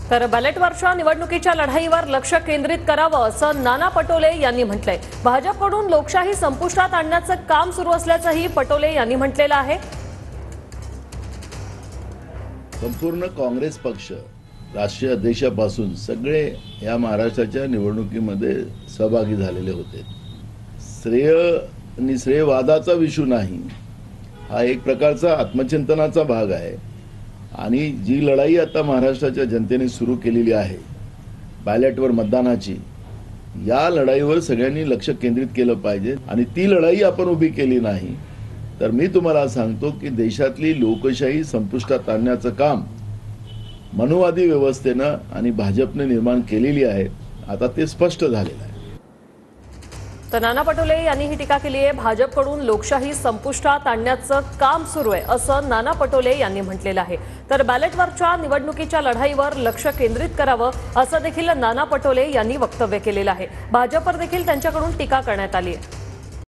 तर बॅलेटवरच्या निवडणुकीच्या लढाईवर लक्ष केंद्रित करावं असं नाना पटोले यांनी म्हटलंय। भाजपकडून लोकशाही संपुष्टात आणण्याचं काम सुरू असल्याचंही पटोले यांनी म्हटलेलं आहे। संपूर्ण काँग्रेस पक्ष राष्ट्रीय अध्यक्षापासून सगळे या महाराष्ट्राच्या निवडणुकीमध्ये सहभागी झालेले होते। श्रेय आणि श्रेयवादाचा विषय नाही, हा एक प्रकारचा आत्मचिंतनाचा भाग आहे। आणि जी लढाई आता महाराष्ट्राच्या जनतेने सुरू केलेली आहे बॅलेटवर मतदानाची, या लढाईवर सगळ्यांनी लक्ष केंद्रित केलं पाहिजे। आणि ती लढाई आपण उभी केली नाही तर मी तुम्हाला सांगतो की देशातली लोकशाही संपुष्टात आणण्याचं काम मनुवादी व्यवस्थेनं आणि भाजपने निर्माण केलेली आहे। आता ते स्पष्ट झालेलं आहे। तर नाना पटोले यांनी ही टीका केली आहे। भाजपकडून लोकशाही संपुष्टात आणण्याचं काम सुरू आहे असं नाना पटोले यांनी म्हटलेलं आहे। तर बॅलेटवरच्या निवडणुकीच्या लढाईवर लक्ष केंद्रित करावं असं देखील नाना पटोले यांनी वक्तव्य केलेलं आहे। भाजपवर देखील त्यांच्याकडून टीका करण्यात आली आहे।